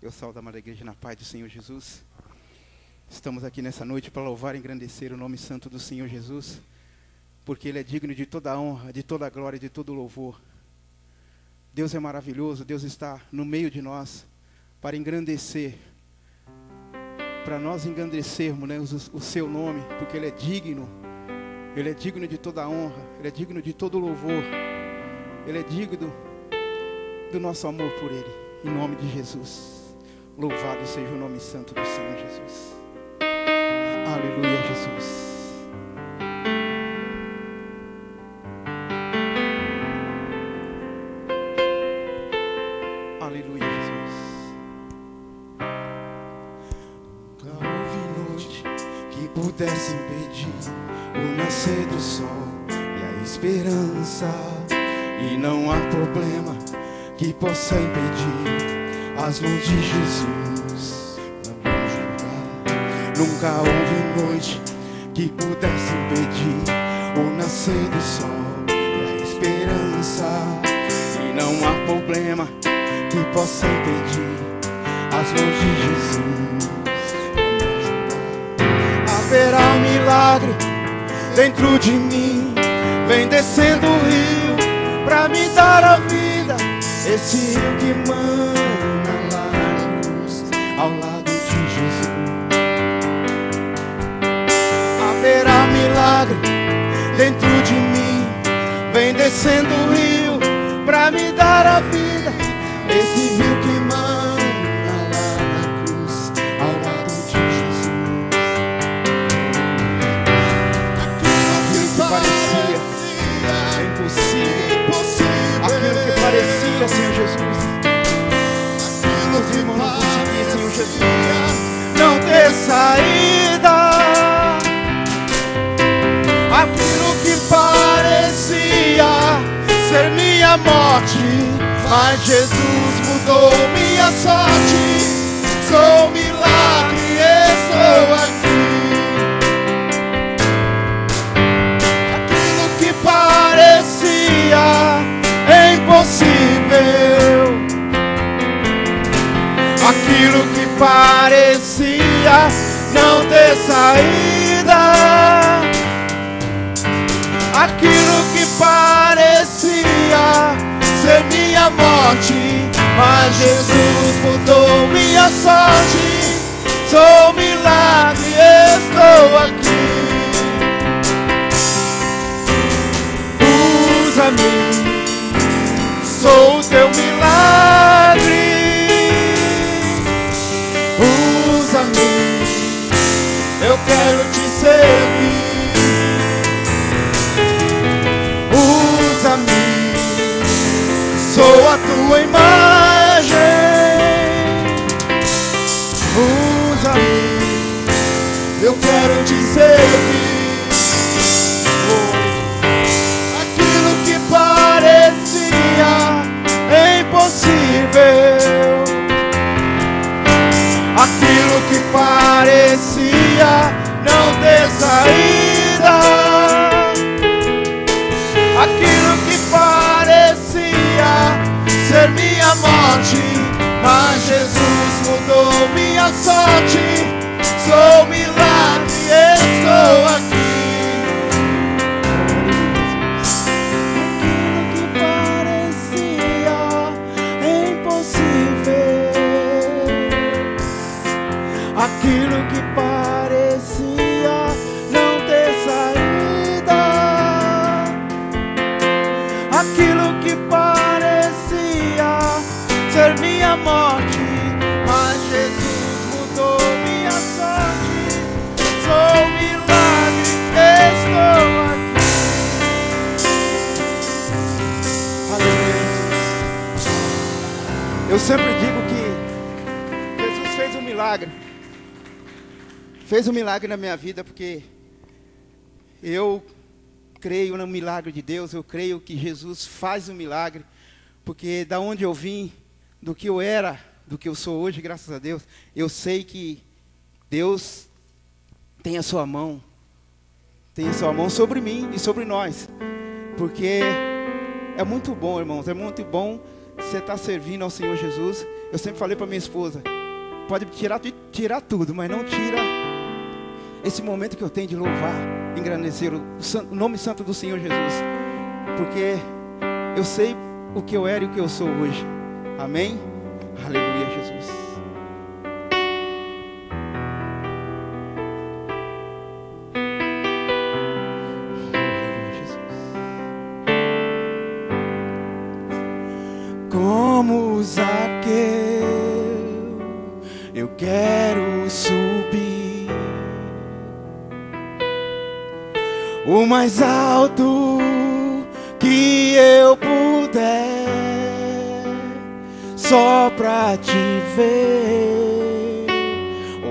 Eu saúdo a amada igreja na paz do Senhor Jesus. Estamos aqui nessa noite para louvar e engrandecer o nome santo do Senhor Jesus, porque Ele é digno de toda a honra, de toda a glória e de todo o louvor. Deus é maravilhoso, Deus está no meio de nós para engrandecer, para nós engrandecermos, né, o seu nome, porque Ele é digno de toda a honra, Ele é digno de todo o louvor, Ele é digno do nosso amor por Ele, em nome de Jesus. Louvado seja o nome santo do Senhor Jesus. Aleluia, Jesus. Aleluia, Jesus. Nunca houve noite que pudesse impedir o nascer do sol e a esperança, e não há problema que possa impedir as mãos de Jesus não vão julgar. Nunca houve noite que pudesse impedir o nascer do sol e a esperança, e não há problema que possa impedir as mãos de Jesus não vão julgar. Haverá um milagre dentro de mim, vem descendo o rio pra me dar a vida, esse rio que mana ao lado de Jesus. Haverá milagre dentro de mim, vem descendo o rio pra me dar a vida, esse rio que mana lá na cruz ao lado de Jesus. Aquilo que parecia impossível, aquilo que parecia, Senhor Jesus, os irmãos não conseguiam, Senhor Jesus, não ter saída. Aquilo que parecia ser minha morte, mas Jesus mudou minha sorte. Sou um milagre, estou aqui. Aquilo que parecia impossível, aquilo que parecia não ter saída, aquilo que parecia ser minha morte, mas Jesus mudou minha sorte. Sou um milagre, estou aqui. Usa-me, sou o teu milagre. Usa-me, eu quero te servir. Usa-me, sou a tua imagem. Usa-me, eu quero te servir. Aquilo que parecia impossível, aquilo que parecia não ter saída, aquilo que parecia ser minha morte, mas Jesus mudou minha sorte. Sou um milagre, estou aqui. Aquilo que parecia não ter saída, aquilo que parecia ser minha morte, mas Jesus mudou minha sorte. Sou um milagre, estou aqui. Aleluia, Jesus. eu sempre digo que Jesus fez um milagre. Fez um milagre na minha vida, porque eu creio no milagre de Deus, eu creio que Jesus faz um milagre, porque da onde eu vim, do que eu era, do que eu sou hoje, graças a Deus, eu sei que Deus tem a sua mão sobre mim e sobre nós, porque é muito bom, irmãos, é muito bom você está servindo ao Senhor Jesus. Eu sempre falei para minha esposa, pode tirar tudo, mas não tira esse momento que eu tenho de louvar, engrandecer o nome santo do Senhor Jesus, porque eu sei o que eu era e o que eu sou hoje. Amém? Aleluia, Jesus. Como Zaqueu, eu quero subir o mais alto que eu puder, só pra te ver,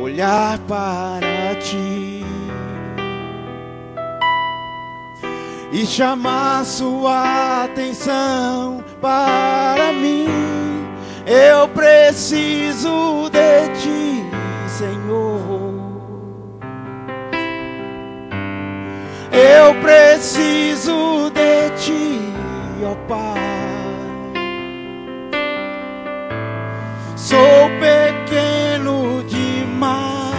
olhar para ti e chamar sua atenção para mim. Eu preciso de ti, Senhor. Eu preciso de ti, ó Pai. Sou pequeno demais,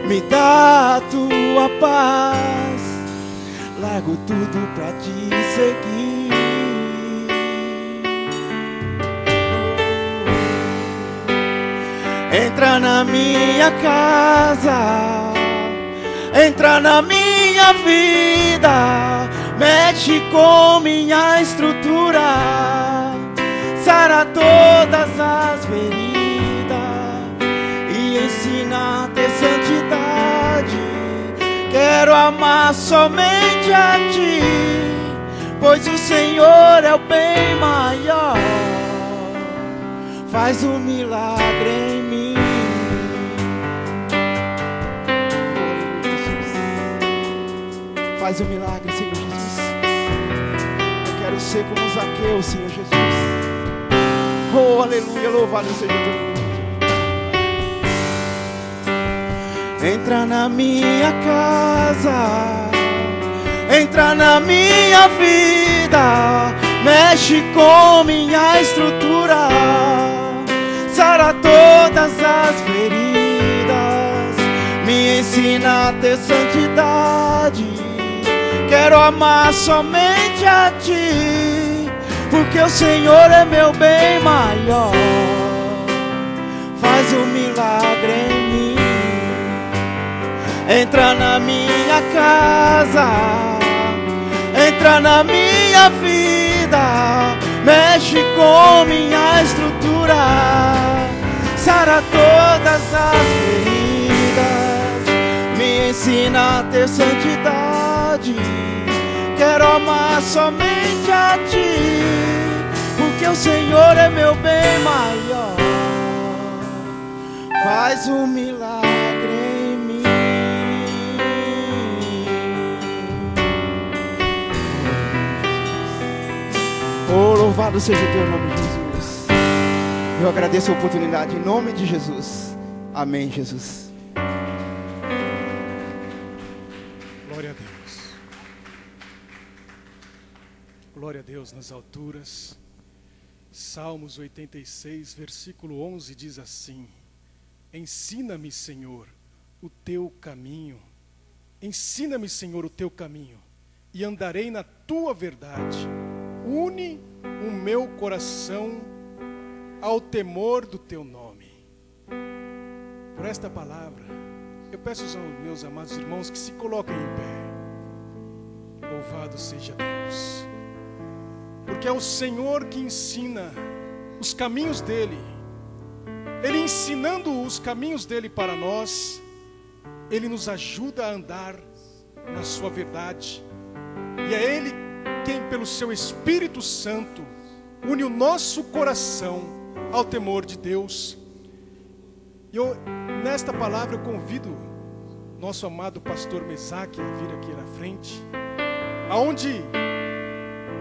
me dá a tua paz. Largo tudo pra te seguir. Entra na minha casa, entra na minha vida, mexe com minha estrutura, sara todas as feridas e ensina a ter santidade. Quero amar somente a ti, pois o Senhor é o bem maior. Faz um milagre em mim. Faz um milagre, Senhor Jesus. Eu quero ser como Zaqueu, Senhor Jesus. Oh, aleluia, louvado seja o teu nome. Entra na minha casa, entra na minha vida, mexe com minha estrutura, sara todas as feridas, me ensina a ter santidade. Quero amar somente a ti, porque o Senhor é meu bem maior. Faz um milagre em mim. Entra na minha casa, entra na minha vida, mexe com minha estrutura, sara todas as feridas, me ensina a ter santidade. Quero amar somente a ti, porque o Senhor é meu bem maior. Faz um milagre em mim. Oh, louvado seja o teu nome, Jesus. Eu agradeço a oportunidade em nome de Jesus. Amém, Jesus. Glória a Deus. Glória a Deus nas alturas. Salmos 86, versículo 11 diz assim: ensina-me, Senhor, o teu caminho. Ensina-me, Senhor, o teu caminho, e andarei na tua verdade. Une o meu coração ao temor do teu nome. Por esta palavra, eu peço aos meus amados irmãos que se coloquem em pé. Louvado seja Deus, porque é o Senhor que ensina os caminhos dele. Ele ensinando os caminhos dele para nós, ele nos ajuda a andar na sua verdade. E é ele quem, pelo seu Espírito Santo, une o nosso coração ao temor de Deus. E nesta palavra eu convido nosso amado pastor Mesaque a vir aqui na frente, aonde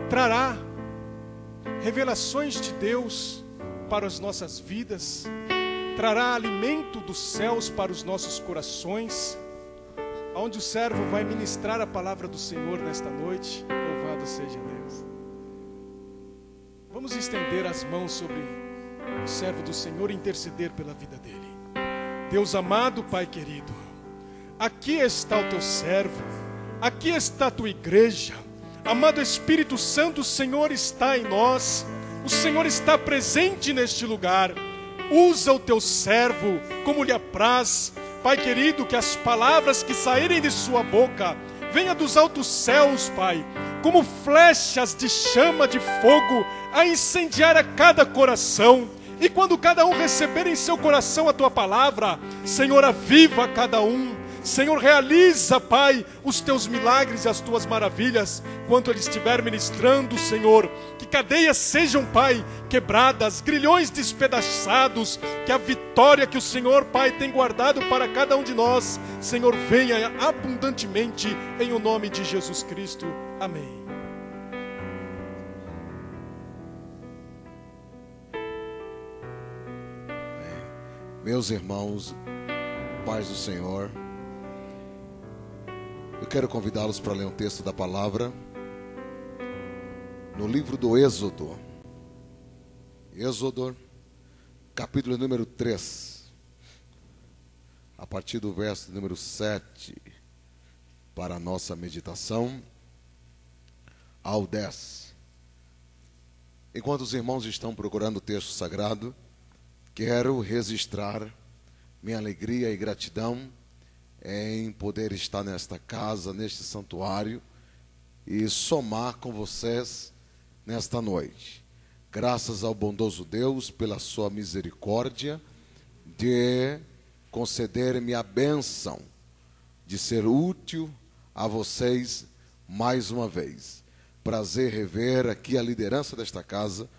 trará revelações de Deus para as nossas vidas, trará alimento dos céus para os nossos corações, aonde o servo vai ministrar a palavra do Senhor nesta noite. Louvado seja Deus. Vamos estender as mãos sobre o servo do Senhor e interceder pela vida dele. Deus amado, Pai querido, aqui está o teu servo, aqui está a tua igreja. Amado Espírito Santo, o Senhor está em nós, o Senhor está presente neste lugar. Usa o teu servo como lhe apraz. Pai querido, que as palavras que saírem de sua boca venham dos altos céus, Pai, como flechas de chama de fogo a incendiar a cada coração. E quando cada um receber em seu coração a tua palavra, Senhor, aviva cada um. Senhor, realiza, Pai, os teus milagres e as tuas maravilhas. Enquanto ele estiver ministrando, Senhor, que cadeias sejam, Pai, quebradas, grilhões despedaçados, que a vitória que o Senhor, Pai, tem guardado para cada um de nós, Senhor, venha abundantemente em o nome de Jesus Cristo. Amém. Meus irmãos, paz do Senhor, eu quero convidá-los para ler um texto da palavra no livro do Êxodo, capítulo número 3, a partir do verso número 7, para a nossa meditação, ao 10. Enquanto os irmãos estão procurando o texto sagrado, quero registrar minha alegria e gratidão em poder estar nesta casa, neste santuário, e somar com vocês nesta noite. Graças ao bondoso Deus pela sua misericórdia de conceder-me a bênção de ser útil a vocês mais uma vez. Prazer rever aqui a liderança desta casa,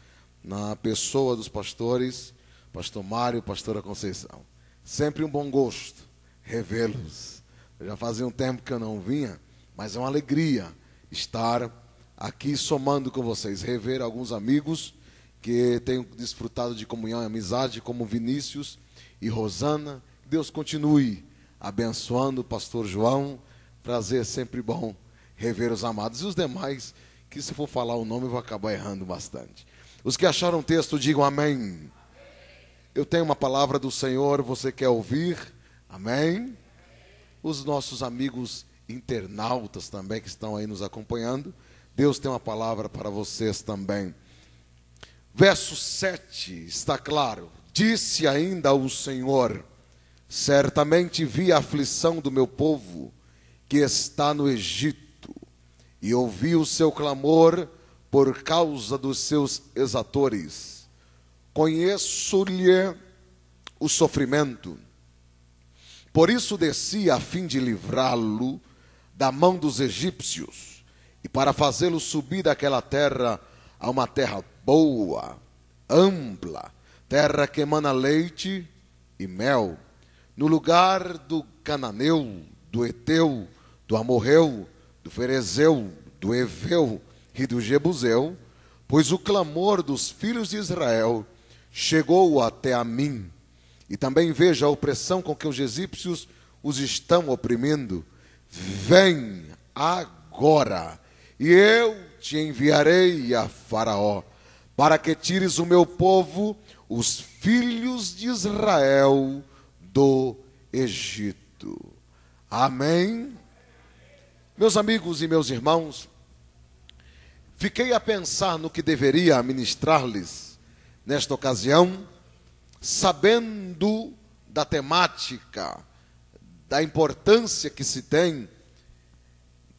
na pessoa dos pastores, pastor Mário, pastora Conceição. Sempre um bom gosto revê-los. Já fazia um tempo que eu não vinha, mas é uma alegria estar aqui somando com vocês, rever alguns amigos que tenho desfrutado de comunhão e amizade, como Vinícius e Rosana. Deus continue abençoando o pastor João. Prazer, sempre bom rever os amados. E os demais, que se for falar o nome eu vou acabar errando bastante. Os que acharam o texto, digam amém. Eu tenho uma palavra do Senhor, você quer ouvir? Amém? Os nossos amigos internautas também que estão aí nos acompanhando, Deus tem uma palavra para vocês também. Verso 7 está claro. Disse ainda o Senhor: certamente vi a aflição do meu povo que está no Egito, e ouvi o seu clamor por causa dos seus exatores. Conheço-lhe o sofrimento, por isso desci a fim de livrá-lo da mão dos egípcios, e para fazê-lo subir daquela terra a uma terra boa, ampla, terra que emana leite e mel, no lugar do cananeu, do eteu, do amorreu, do ferezeu, do eveu e do jebuseu, pois o clamor dos filhos de Israel chegou até a mim. E também veja a opressão com que os egípcios os estão oprimindo. Vem agora, e eu te enviarei a Faraó, para que tires o meu povo, os filhos de Israel, do Egito. Amém? Meus amigos e meus irmãos, fiquei a pensar no que deveria ministrar-lhes nesta ocasião, sabendo da temática, da importância que se tem,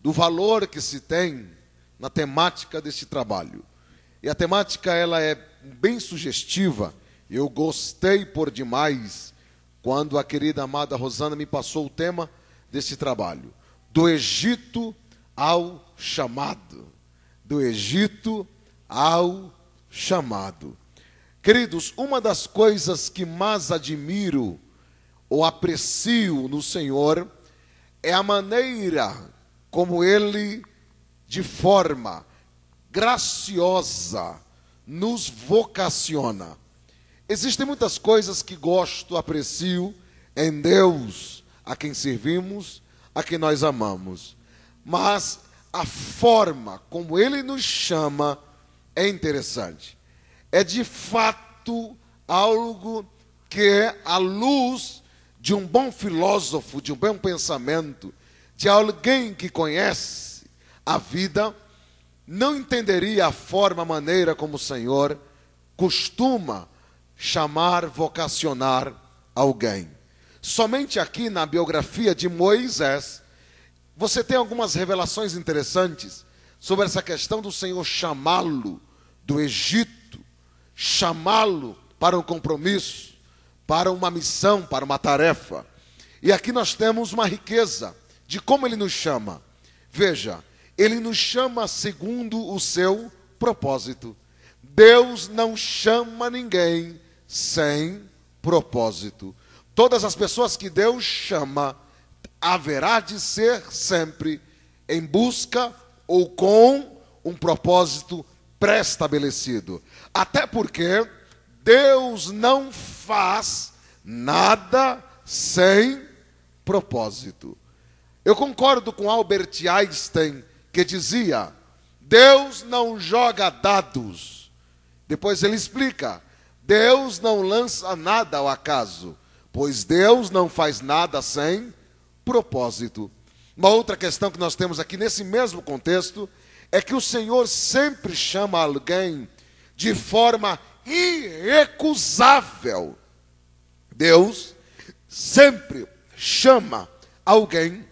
do valor que se tem na temática deste trabalho. E a temática ela é bem sugestiva. Eu gostei por demais quando a querida amada Rosana me passou o tema desse trabalho. Do Egito ao chamado. Do Egito ao chamado. Queridos, uma das coisas que mais admiro ou aprecio no Senhor é a maneira como Ele, de forma graciosa, nos vocaciona. Existem muitas coisas que gosto, aprecio em Deus, a quem servimos, a quem nós amamos. Mas a forma como Ele nos chama é interessante. é de fato algo que, à luz de um bom filósofo, de um bom pensamento, de alguém que conhece a vida, não entenderia a forma, a maneira como o Senhor costuma chamar, vocacionar alguém. Somente aqui na biografia de Moisés, você tem algumas revelações interessantes sobre essa questão do Senhor chamá-lo do Egito, chamá-lo para um compromisso, para uma missão, para uma tarefa. E aqui nós temos uma riqueza de como ele nos chama. Veja, ele nos chama segundo o seu propósito. Deus não chama ninguém sem propósito. Todas as pessoas que Deus chama, haverá de ser sempre em busca ou com um propósito pré-estabelecido. Até porque Deus não faz nada sem propósito. Eu concordo com Albert Einstein, que dizia: Deus não joga dados. Depois ele explica: Deus não lança nada ao acaso, pois Deus não faz nada sem propósito. Uma outra questão que nós temos aqui nesse mesmo contexto é que o Senhor sempre chama alguém de forma irrecusável. Deus sempre chama alguém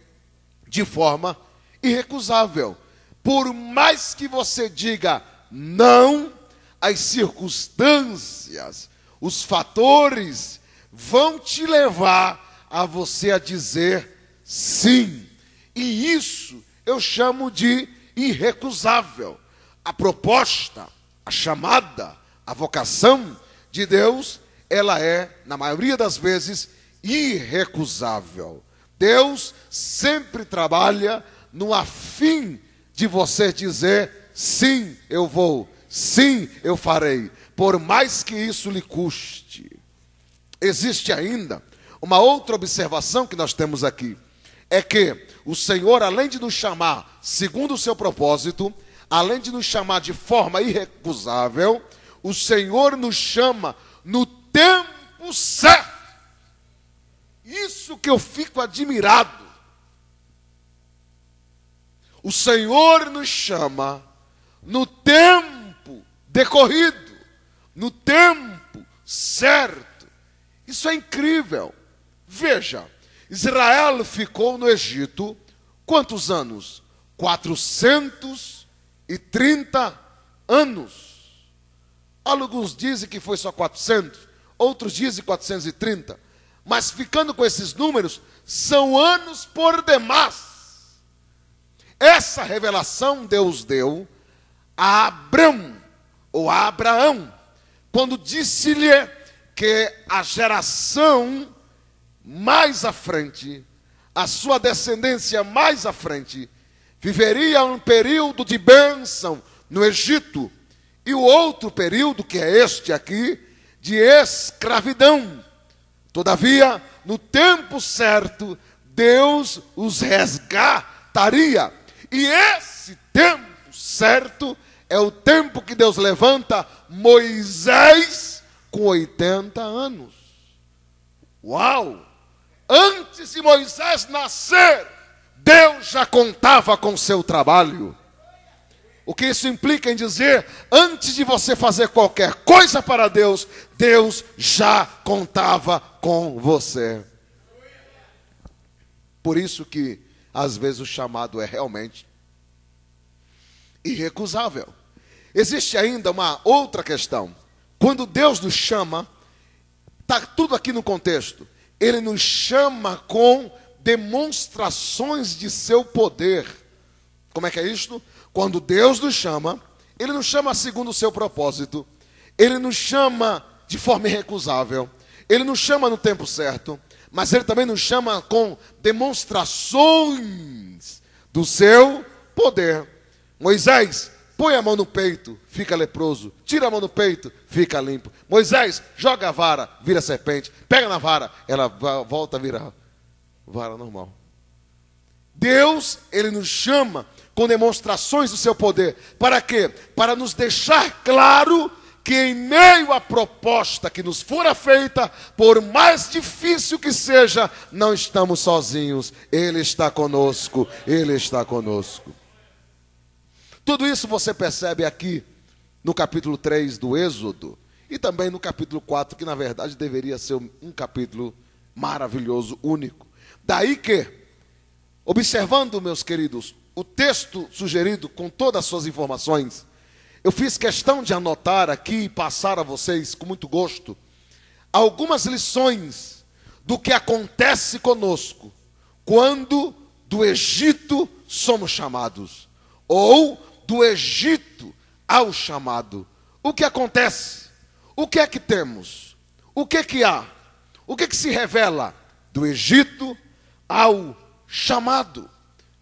de forma irrecusável. Por mais que você diga não, as circunstâncias, os fatores vão te levar a você a dizer sim. E isso eu chamo de irrecusável. A proposta, a chamada, a vocação de Deus, ela é, na maioria das vezes, irrecusável. Deus sempre trabalha no afim de você dizer sim, eu vou, sim, eu farei, por mais que isso lhe custe. Existe ainda uma outra observação que nós temos aqui, é que o Senhor, além de nos chamar segundo o seu propósito, além de nos chamar de forma irrecusável, o Senhor nos chama no tempo certo. Isso que eu fico admirado. O Senhor nos chama no tempo decorrido, no tempo certo. Isso é incrível. Veja, Israel ficou no Egito quantos anos? 430 anos. Alguns dizem que foi só 400, outros dizem 430. Mas ficando com esses números, são anos por demais. Essa revelação Deus deu a Abrão, ou a Abraão, quando disse-lhe que a geração mais à frente, a sua descendência mais à frente, viveria um período de bênção no Egito, e o outro período, que é este aqui, de escravidão. Todavia, no tempo certo, Deus os resgataria. E esse tempo certo é o tempo que Deus levanta Moisés com 80 anos. Uau! Antes de Moisés nascer, Deus já contava com seu trabalho. O que isso implica em dizer, antes de você fazer qualquer coisa para Deus, Deus já contava com você. Por isso que, às vezes, o chamado é realmente irrecusável. Existe ainda uma outra questão. Quando Deus nos chama, está tudo aqui no contexto. Ele nos chama com demonstrações de seu poder. Como é que é isto? Quando Deus nos chama, Ele nos chama segundo o seu propósito. Ele nos chama de forma irrecusável. Ele nos chama no tempo certo. Mas Ele também nos chama com demonstrações do seu poder. Moisés, põe a mão no peito, fica leproso. Tira a mão do peito, fica limpo. Moisés, joga a vara, vira serpente. Pega na vara, ela volta a virar vara normal. Deus, Ele nos chama com demonstrações do seu poder. Para quê? Para nos deixar claro que em meio à proposta que nos fora feita, por mais difícil que seja, não estamos sozinhos. Ele está conosco, Ele está conosco. Tudo isso você percebe aqui no capítulo 3 do Êxodo e também no capítulo 4, que na verdade deveria ser um capítulo maravilhoso, único. Daí que, observando, meus queridos, o texto sugerido com todas as suas informações, eu fiz questão de anotar aqui e passar a vocês com muito gosto algumas lições do que acontece conosco quando do Egito somos chamados, ou do Egito ao chamado. O que acontece? O que é que temos? O que é que há? O que é que se revela do Egito ao chamado?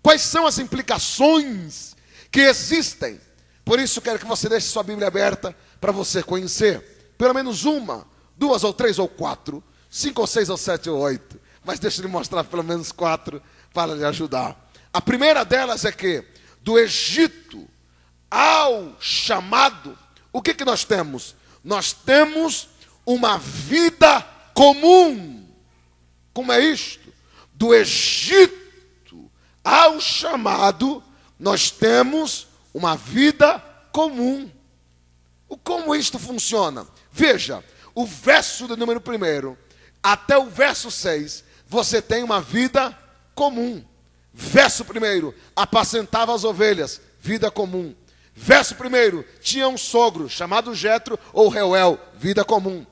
Quais são as implicações que existem? Por isso quero que você deixe sua Bíblia aberta para você conhecer pelo menos uma, duas ou três ou quatro, 5 ou 6 ou 7 ou 8. Mas deixa eu lhe mostrar pelo menos 4 para lhe ajudar. A primeira delas é que do Egito ao chamado, o que nós temos? Nós temos uma vida comum. Como é isto? Do Egito ao chamado, nós temos uma vida comum. Como isto funciona? Veja, o verso do número 1 até o verso 6, você tem uma vida comum. Verso 1, apacentava as ovelhas, vida comum. Verso 1, tinha um sogro chamado Jetro ou Reuel, vida comum.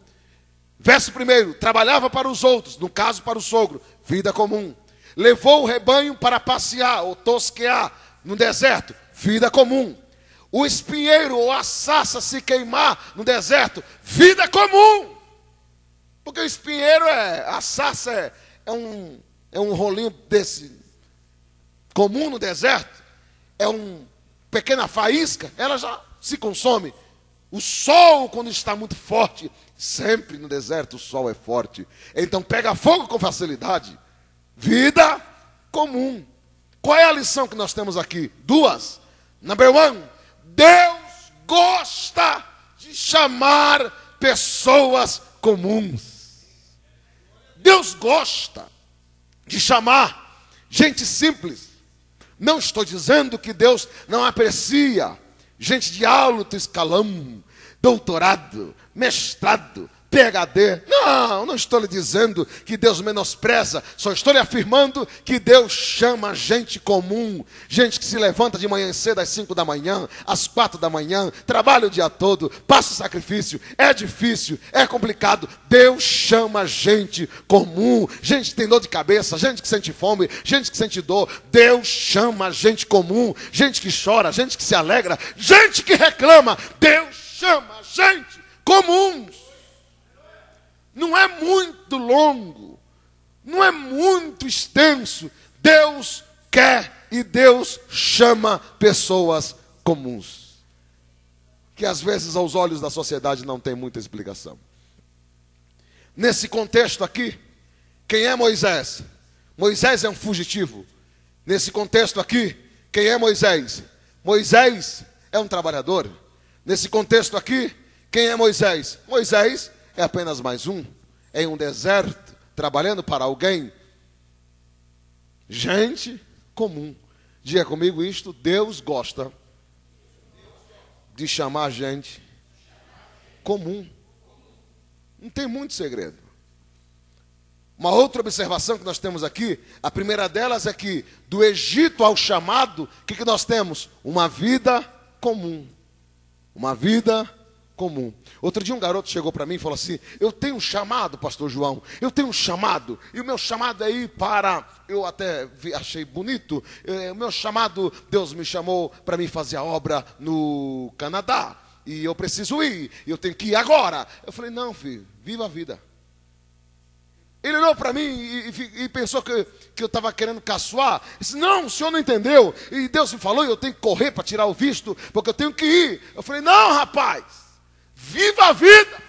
Verso 1, trabalhava para os outros, no caso para o sogro, vida comum. Levou o rebanho para passear ou tosquear no deserto, vida comum. O espinheiro ou a sarça se queimar no deserto, vida comum. Porque o espinheiro a sarça é um rolinho desse comum no deserto, é uma pequena faísca, ela já se consome. O sol, quando está muito forte, sempre no deserto o sol é forte, então pega fogo com facilidade. Vida comum. Qual é a lição que nós temos aqui? 2. Number 1, Deus gosta de chamar pessoas comuns. Deus gosta de chamar gente simples. Não estou dizendo que Deus não aprecia gente de alto escalão, doutorado, mestrado, PhD. Não estou lhe dizendo que Deus menospreza, só estou lhe afirmando que Deus chama gente comum, gente que se levanta de manhã cedo às 5 da manhã, às 4 da manhã, trabalha o dia todo, passa o sacrifício, é difícil, é complicado. Deus chama gente comum, gente que tem dor de cabeça, gente que sente fome, gente que sente dor. Deus chama gente comum, gente que chora, gente que se alegra, gente que reclama. Deus chama gente comum. Não é muito longo, não é muito extenso. Deus quer e Deus chama pessoas comuns, que às vezes aos olhos da sociedade não tem muita explicação. Nesse contexto aqui, quem é Moisés? Moisés é um fugitivo. Nesse contexto aqui, quem é Moisés? Moisés é um trabalhador. Nesse contexto aqui, quem é Moisés? Moisés é apenas mais um, em um deserto, trabalhando para alguém. Gente comum. Diga comigo isto: Deus gosta de chamar gente comum. Não tem muito segredo. Uma outra observação que nós temos aqui, a primeira delas é que do Egito ao chamado, o que nós temos? Uma vida comum. Uma vida comum. Outro dia um garoto chegou para mim e falou assim: eu tenho um chamado, pastor João, eu tenho um chamado, e o meu chamado é ir para, eu até achei bonito, o meu chamado, Deus me chamou para mim fazer a obra no Canadá, e eu preciso ir, eu tenho que ir agora. Eu falei: não, filho, viva a vida. Ele olhou para mim e pensou que eu estava querendo caçoar. Ele disse: não, o senhor não entendeu, e Deus me falou, eu tenho que correr para tirar o visto, porque eu tenho que ir. Eu falei: não, rapaz, viva a vida.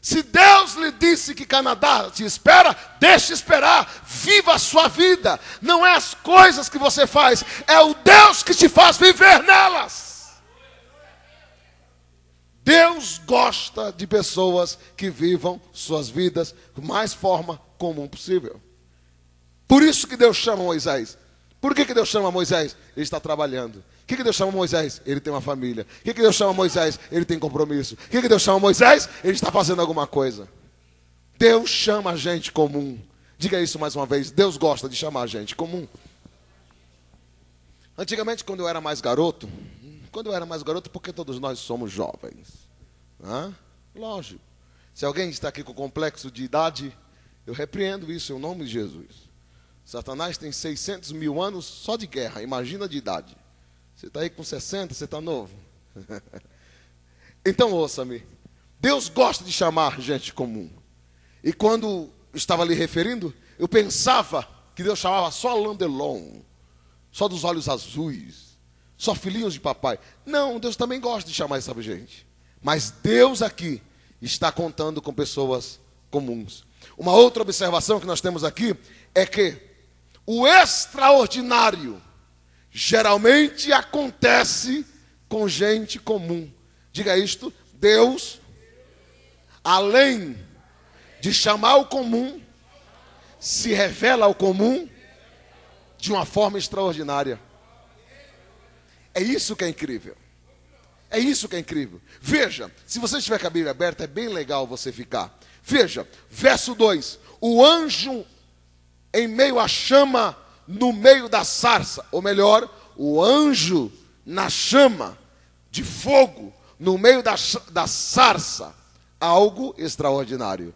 Se Deus lhe disse que Canadá te espera, deixe esperar. Viva a sua vida. Não é as coisas que você faz, é o Deus que te faz viver nelas. Deus gosta de pessoas que vivam suas vidas da mais forma comum possível. Por isso que Deus chama Moisés. Por que Deus chama Moisés? Ele está trabalhando. O que Deus chama Moisés? Ele tem uma família. O que Deus chama Moisés? Ele tem compromisso. O que Deus chama Moisés? Ele está fazendo alguma coisa. Deus chama a gente comum. Diga isso mais uma vez. Deus gosta de chamar a gente comum. Antigamente, quando eu era mais garoto, porque todos nós somos jovens. Lógico. Se alguém está aqui com complexo de idade, eu repreendo isso em nome de Jesus. Satanás tem 600 mil anos só de guerra, imagina de idade. Você está aí com 60, você está novo. Então ouça-me, Deus gosta de chamar gente comum. E quando estava ali referindo, eu pensava que Deus chamava só Landelon, só dos olhos azuis, só filhinhos de papai. Não, Deus também gosta de chamar essa gente. Mas Deus aqui está contando com pessoas comuns. Uma outra observação que nós temos aqui é que o extraordinário geralmente acontece com gente comum. Diga isto, Deus, além de chamar o comum, se revela ao comum de uma forma extraordinária. É isso que é incrível. É isso que é incrível. Veja, se você estiver com a Bíblia aberta, é bem legal você ficar. Veja, verso 2. O anjo em meio à chama, no meio da sarça. Ou melhor, o anjo na chama de fogo, no meio da sarça. Algo extraordinário.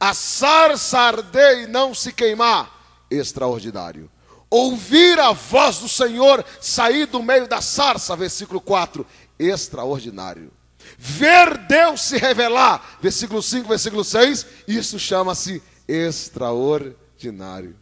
A sarça arder e não se queimar. Extraordinário. Ouvir a voz do Senhor sair do meio da sarça. Versículo 4. Extraordinário. Ver Deus se revelar. Versículo 5, versículo 6. Isso chama-se extraordinário.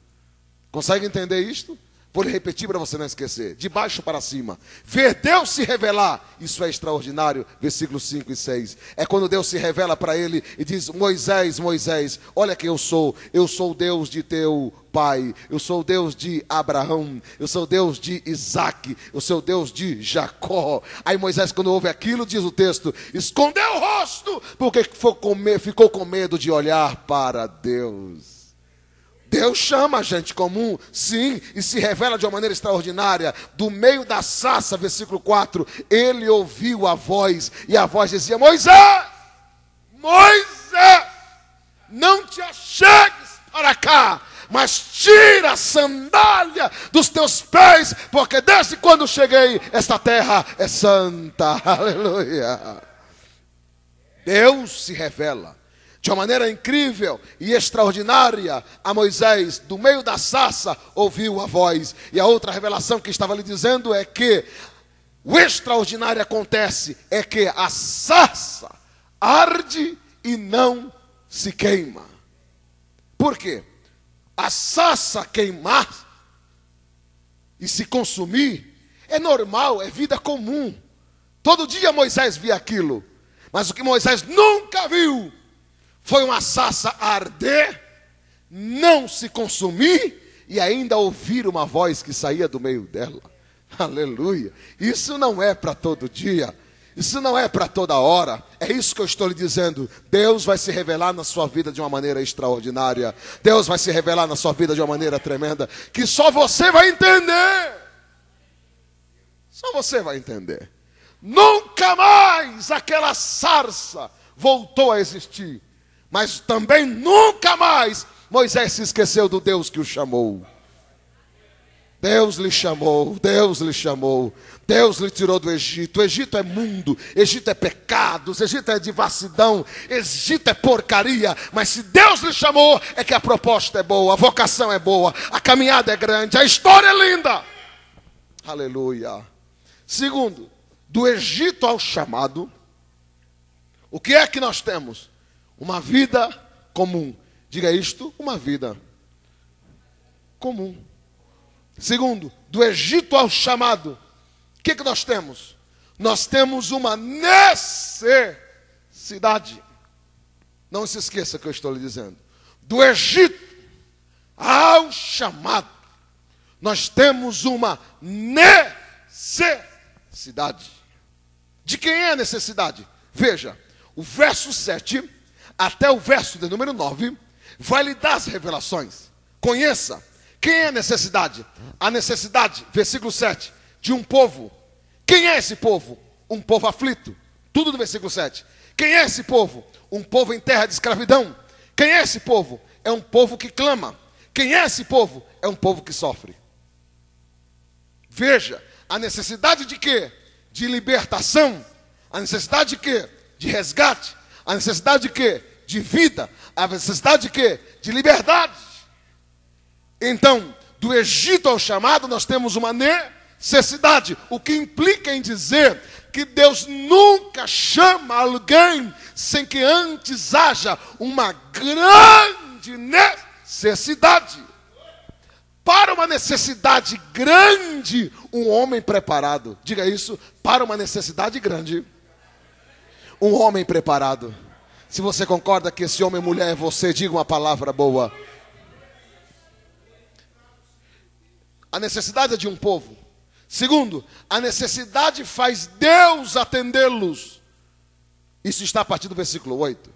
Consegue entender isto? Vou lhe repetir para você não esquecer. De baixo para cima. Ver Deus se revelar. Isso é extraordinário. Versículos 5 e 6. É quando Deus se revela para ele e diz: Moisés, Moisés, olha quem eu sou. Eu sou o Deus de teu pai. Eu sou o Deus de Abraão. Eu sou o Deus de Isaac. Eu sou o Deus de Jacó. Aí Moisés, quando ouve aquilo, diz o texto, escondeu o rosto, porque ficou com medo de olhar para Deus. Deus chama a gente comum, sim, e se revela de uma maneira extraordinária. Do meio da sarça, versículo 4, ele ouviu a voz, e a voz dizia: Moisés, Moisés, não te achegues para cá, mas tira a sandália dos teus pés, porque desde quando cheguei, esta terra é santa. Aleluia. Deus se revela de uma maneira incrível e extraordinária a Moisés. Do meio da sarça ouviu a voz. E a outra revelação que estava lhe dizendo é que o extraordinário acontece, é que a sarça arde e não se queima. Por quê? A sarça queimar e se consumir é normal, é vida comum. Todo dia Moisés via aquilo. Mas o que Moisés nunca viu foi uma sarça arder, não se consumir e ainda ouvir uma voz que saía do meio dela. Aleluia. Isso não é para todo dia. Isso não é para toda hora. É isso que eu estou lhe dizendo. Deus vai se revelar na sua vida de uma maneira extraordinária. Deus vai se revelar na sua vida de uma maneira tremenda, que só você vai entender. Só você vai entender. Nunca mais aquela sarça voltou a existir. Mas também nunca mais Moisés se esqueceu do Deus que o chamou. Deus lhe chamou, Deus lhe chamou. Deus lhe tirou do Egito. O Egito é mundo, Egito é pecados, Egito é devassidão, Egito é porcaria. Mas se Deus lhe chamou, é que a proposta é boa, a vocação é boa, a caminhada é grande, a história é linda. Aleluia. Segundo, do Egito ao chamado, o que é que nós temos? Uma vida comum. Diga isto, uma vida comum. Segundo, do Egito ao chamado, o que nós temos? Nós temos uma necessidade. Não se esqueça que eu estou lhe dizendo. Do Egito ao chamado, nós temos uma necessidade. De quem é a necessidade? Veja, o verso 7 até o verso de número 9 vai lhe dar as revelações. Conheça. Quem é a necessidade? A necessidade, versículo 7, de um povo. Quem é esse povo? Um povo aflito. Tudo do versículo 7. Quem é esse povo? Um povo em terra de escravidão. Quem é esse povo? É um povo que clama. Quem é esse povo? É um povo que sofre. Veja, a necessidade de quê? De libertação. A necessidade de quê? De resgate. A necessidade de quê? De vida. A necessidade de quê? De liberdade. Então, do Egito ao chamado, nós temos uma necessidade. O que implica em dizer que Deus nunca chama alguém sem que antes haja uma grande necessidade. Para uma necessidade grande, um homem preparado. Diga isso, para uma necessidade grande, um homem preparado. Se você concorda que esse homem e mulher é você, diga uma palavra boa. A necessidade é de um povo. Segundo, a necessidade faz Deus atendê-los. Isso está a partir do versículo 8.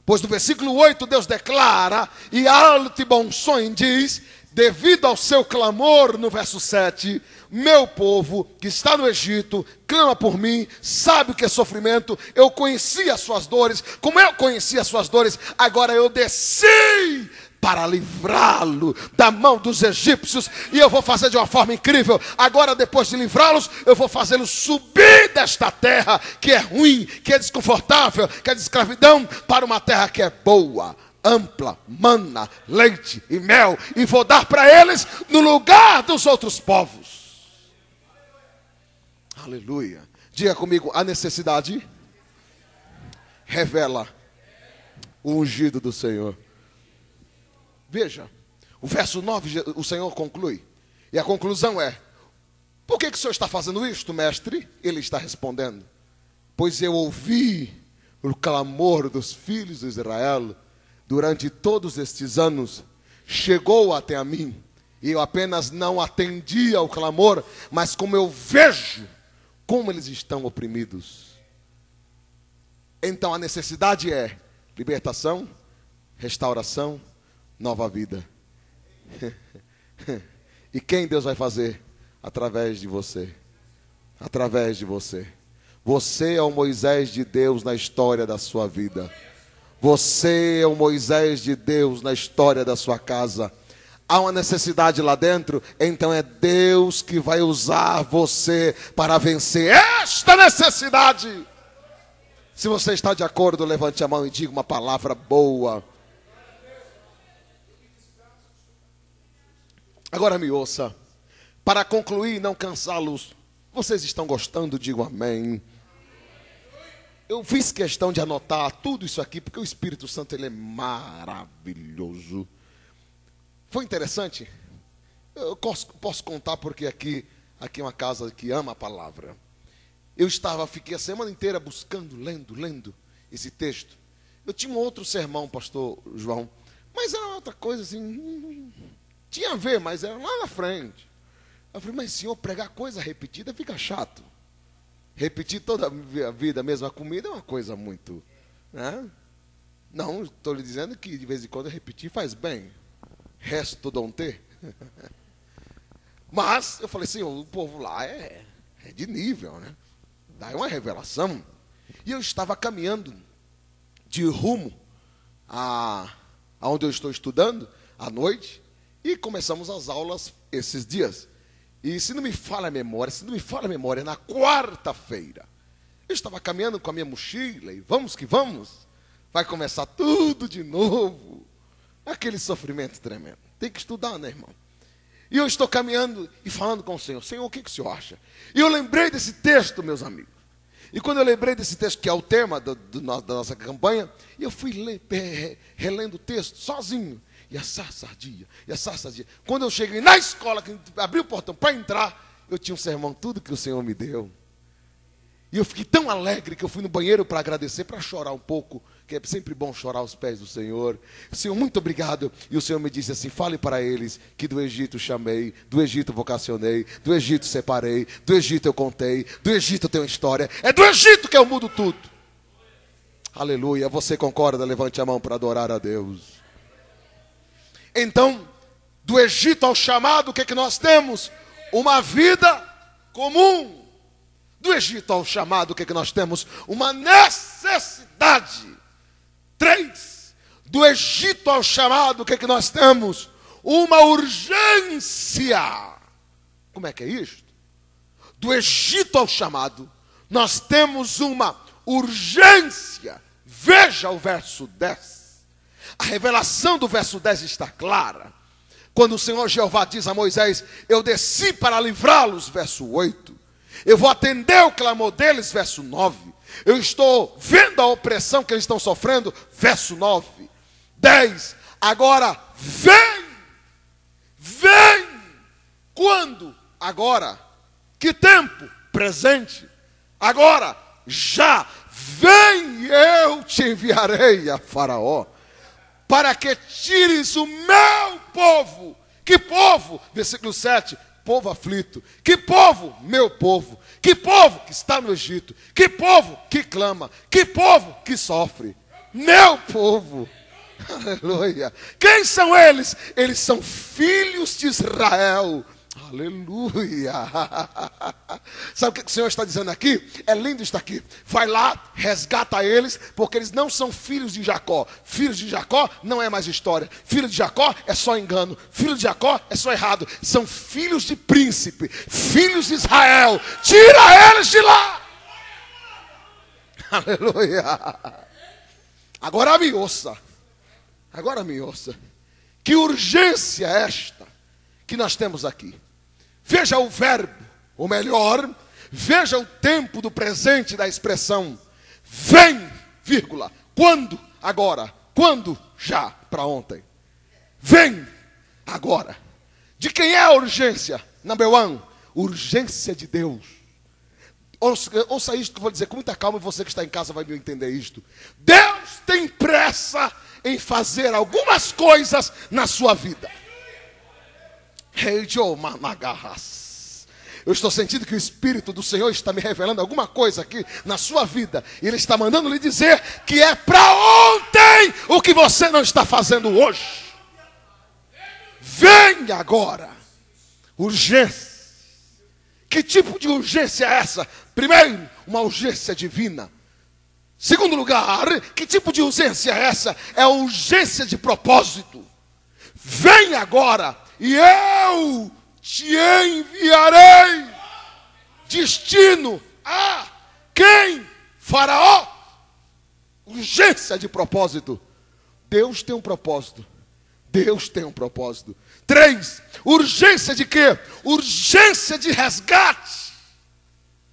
Pois no versículo 8 Deus declara, e alto e bom som diz, devido ao seu clamor, no verso 7, meu povo que está no Egito, clama por mim, sabe o que é sofrimento, eu conheci as suas dores, como eu conheci as suas dores, agora eu desci para livrá-lo da mão dos egípcios, e eu vou fazer de uma forma incrível. Agora, depois de livrá-los, eu vou fazê-los subir desta terra, que é ruim, que é desconfortável, que é de escravidão, para uma terra que é boa, ampla, mana, leite e mel, e vou dar para eles no lugar dos outros povos. Aleluia. Diga comigo, a necessidade revela o ungido do Senhor. Veja, o verso 9, o Senhor conclui. E a conclusão é, por que o Senhor está fazendo isto, mestre? Ele está respondendo, pois eu ouvi o clamor dos filhos de Israel durante todos estes anos, chegou até a mim, e eu apenas não atendi ao clamor, mas como eu vejo como eles estão oprimidos. Então a necessidade é libertação, restauração, nova vida. E quem Deus vai fazer? Através de você. Através de você. Você é o Moisés de Deus na história da sua vida. Você é o Moisés de Deus na história da sua casa. Há uma necessidade lá dentro, então é Deus que vai usar você para vencer esta necessidade. Se você está de acordo, levante a mão e diga uma palavra boa. Agora me ouça, para concluir e não cansá-los, vocês estão gostando? Digo amém. Eu fiz questão de anotar tudo isso aqui, porque o Espírito Santo ele é maravilhoso. Foi interessante? Eu posso contar porque aqui é uma casa que ama a palavra. Fiquei a semana inteira buscando, lendo esse texto. Eu tinha um outro sermão, pastor João, mas era outra coisa assim... Tinha a ver, mas era lá na frente. Eu falei, mas senhor, pregar coisa repetida fica chato. Repetir toda a vida a mesma comida é uma coisa muito... né? Não, estou lhe dizendo que de vez em quando repetir faz bem. Resto don't ter. Mas eu falei, senhor, o povo lá é de nível, né? Daí uma revelação. E eu estava caminhando de rumo aonde eu estou estudando, à noite. E começamos as aulas esses dias. E se não me falha a memória, na quarta-feira, eu estava caminhando com a minha mochila, e vamos que vamos, vai começar tudo de novo. Aquele sofrimento tremendo. Tem que estudar, né, irmão? E eu estou caminhando e falando com o Senhor. Senhor, o que o Senhor acha? E eu lembrei desse texto, meus amigos. E quando eu lembrei desse texto, que é o tema da nossa campanha, eu fui relendo o texto sozinho. E a sarça ardia. Quando eu cheguei na escola, que abri o portão para entrar, eu tinha um sermão, tudo que o Senhor me deu. E eu fiquei tão alegre que eu fui no banheiro para agradecer, para chorar um pouco, que é sempre bom chorar aos pés do Senhor. Senhor, muito obrigado. E o Senhor me disse assim, fale para eles que do Egito chamei, do Egito vocacionei, do Egito separei, do Egito eu contei, do Egito eu tenho história. É do Egito que eu mudo tudo. Aleluia. Você concorda? Levante a mão para adorar a Deus. Então, do Egito ao chamado, o que nós temos? Uma vida comum. Do Egito ao chamado, o que nós temos? Uma necessidade. 3. Do Egito ao chamado, o que nós temos? Uma urgência. Como é que é isto? Do Egito ao chamado, nós temos uma urgência. Veja o verso 10. A revelação do verso 10 está clara. Quando o Senhor Jeová diz a Moisés: eu desci para livrá-los, verso 8. Eu vou atender o clamor deles, verso 9. Eu estou vendo a opressão que eles estão sofrendo, verso 9. 10. Agora vem. Vem. Quando? Agora. Que tempo? Presente. Agora. Já. Vem, eu te enviarei a Faraó, para que tires o meu povo. Que povo? Versículo 7. Povo aflito. Que povo? Meu povo. Que povo que está no Egito. Que povo que clama. Que povo que sofre. Meu povo. Aleluia. Quem são eles? Eles são filhos de Israel. Aleluia. Sabe o que o Senhor está dizendo aqui? É lindo isso aqui. Vai lá, resgata eles, porque eles não são filhos de Jacó. Filhos de Jacó não é mais história. Filho de Jacó é só engano. Filho de Jacó é só errado. São filhos de príncipe, filhos de Israel. Tira eles de lá. Aleluia. Agora me ouça. Agora me ouça. Que urgência é esta que nós temos aqui? Veja o verbo, ou melhor, veja o tempo do presente da expressão vem, vírgula, quando, agora, quando, já, para ontem. Vem, agora. De quem é a urgência? Number one, urgência de Deus. Ouça isto que eu vou dizer com muita calma, e você que está em casa vai me entender isto. Deus tem pressa em fazer algumas coisas na sua vida. Eu estou sentindo que o Espírito do Senhor está me revelando alguma coisa aqui na sua vida. E Ele está mandando lhe dizer que é para ontem o que você não está fazendo hoje. Vem agora. Urgência. Que tipo de urgência é essa? Primeiro, uma urgência divina. Segundo lugar, que tipo de urgência é essa? É a urgência de propósito. Vem agora e eu te enviarei. Destino a quem? Faraó. Urgência de propósito. Deus tem um propósito. Deus tem um propósito. 3. Urgência de quê? Urgência de resgate.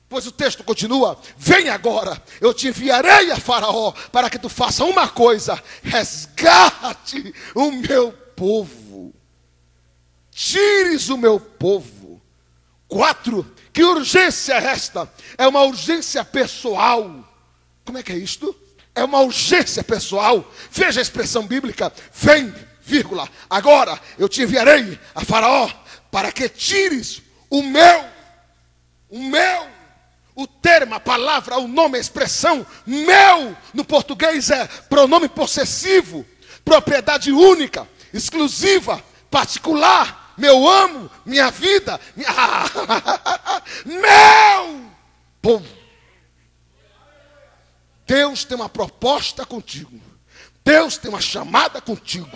Pois o texto continua: vem agora, eu te enviarei a Faraó, para que tu faça uma coisa: resgate o meu povo. Tires o meu povo. 4. Que urgência é esta? É uma urgência pessoal. Como é que é isto? É uma urgência pessoal. Veja a expressão bíblica: vem, vírgula, agora eu te enviarei a Faraó, para que tires o meu. O termo, a palavra, o nome, a expressão meu, no português é pronome possessivo, propriedade única, exclusiva, particular, meu amo, minha vida, meu povo. Deus tem uma proposta contigo. Deus tem uma chamada contigo,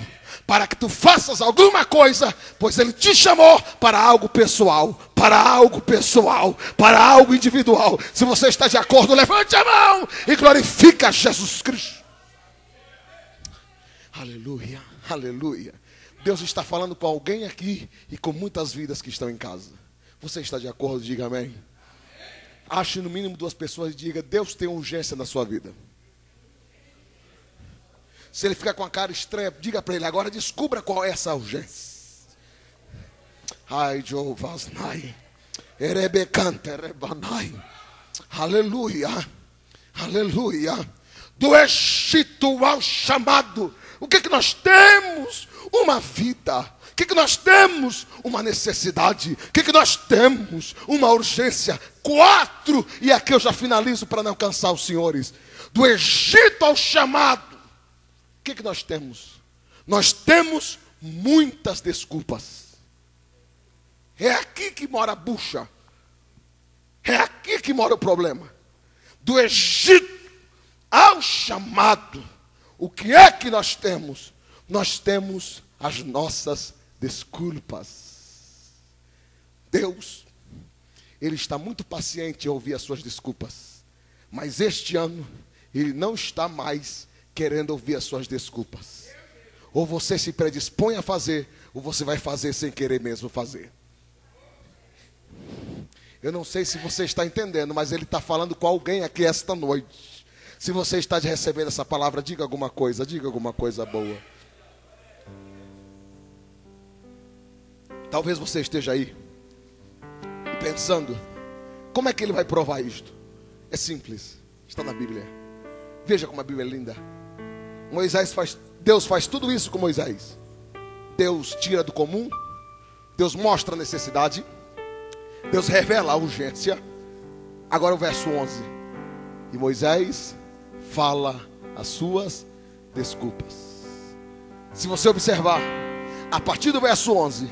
para que tu faças alguma coisa, pois Ele te chamou para algo pessoal, para algo pessoal, para algo individual. Se você está de acordo, levante a mão e glorifica Jesus Cristo. Aleluia, aleluia. Deus está falando com alguém aqui e com muitas vidas que estão em casa. Você está de acordo? Diga amém. Ache no mínimo 2 pessoas e diga: Deus tem urgência na sua vida. Se ele ficar com a cara estranha, diga para ele: agora descubra qual é essa urgência. Ai, Jeová, erebecante, erebanai. Aleluia, aleluia. Do Egito ao chamado, o que nós temos? Uma vida. O que nós temos? Uma necessidade. O que nós temos? Uma urgência. 4, e aqui eu já finalizo para não cansar os senhores. Do Egito ao chamado. O que nós temos? Nós temos muitas desculpas. É aqui que mora a bucha. É aqui que mora o problema. Do Egito ao chamado. O que é que nós temos? Nós temos as nossas desculpas. Deus, Ele está muito paciente em ouvir as suas desculpas. Mas este ano, Ele não está mais querendo ouvir as suas desculpas. Ou você se predispõe a fazer, ou você vai fazer sem querer mesmo fazer. Eu não sei se você está entendendo, mas Ele está falando com alguém aqui esta noite. Se você está recebendo essa palavra, diga alguma coisa boa. Talvez você esteja aí e pensando, como é que Ele vai provar isto? É simples, está na Bíblia. Veja como a Bíblia é linda. Deus faz tudo isso com Moisés. Deus tira do comum, Deus mostra a necessidade, Deus revela a urgência. Agora o verso 11. E Moisés fala as suas desculpas. Se você observar, a partir do verso 11,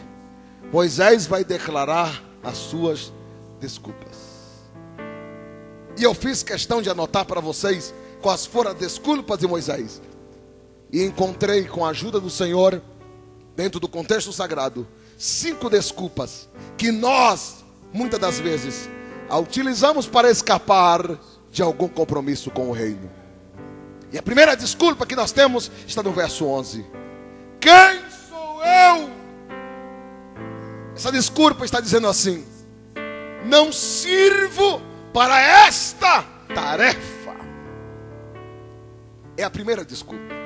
Moisés vai declarar as suas desculpas. E eu fiz questão de anotar para vocês quais foram as desculpas de Moisés. E encontrei, com a ajuda do Senhor, dentro do contexto sagrado, 5 desculpas que nós, muitas das vezes, a utilizamos para escapar de algum compromisso com o reino. E a primeira desculpa que nós temos está no verso 11. Quem sou eu? Essa desculpa está dizendo assim: não sirvo para esta tarefa. É a primeira desculpa.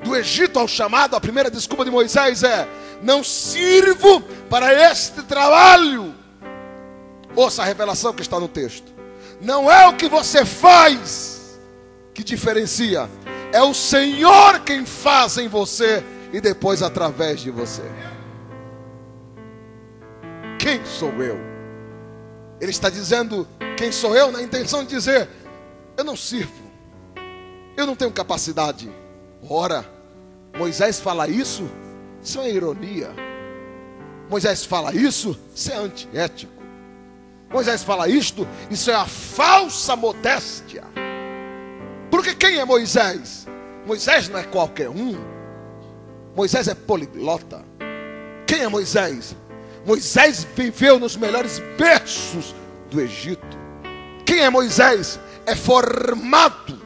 Do Egito ao chamado, a primeira desculpa de Moisés é: não sirvo para este trabalho. Ouça a revelação que está no texto. Não é o que você faz que diferencia, é o Senhor quem faz em você e depois através de você. Quem sou eu? Ele está dizendo quem sou eu na intenção de dizer: eu não sirvo, eu não tenho capacidade. Ora, Moisés fala isso, isso é ironia. Moisés fala isso, isso é antiético. Moisés fala isto, isso é a falsa modéstia. Porque quem é Moisés? Moisés não é qualquer um. Moisés é poliglota. Quem é Moisés? Moisés viveu nos melhores berços do Egito. Quem é Moisés? É formado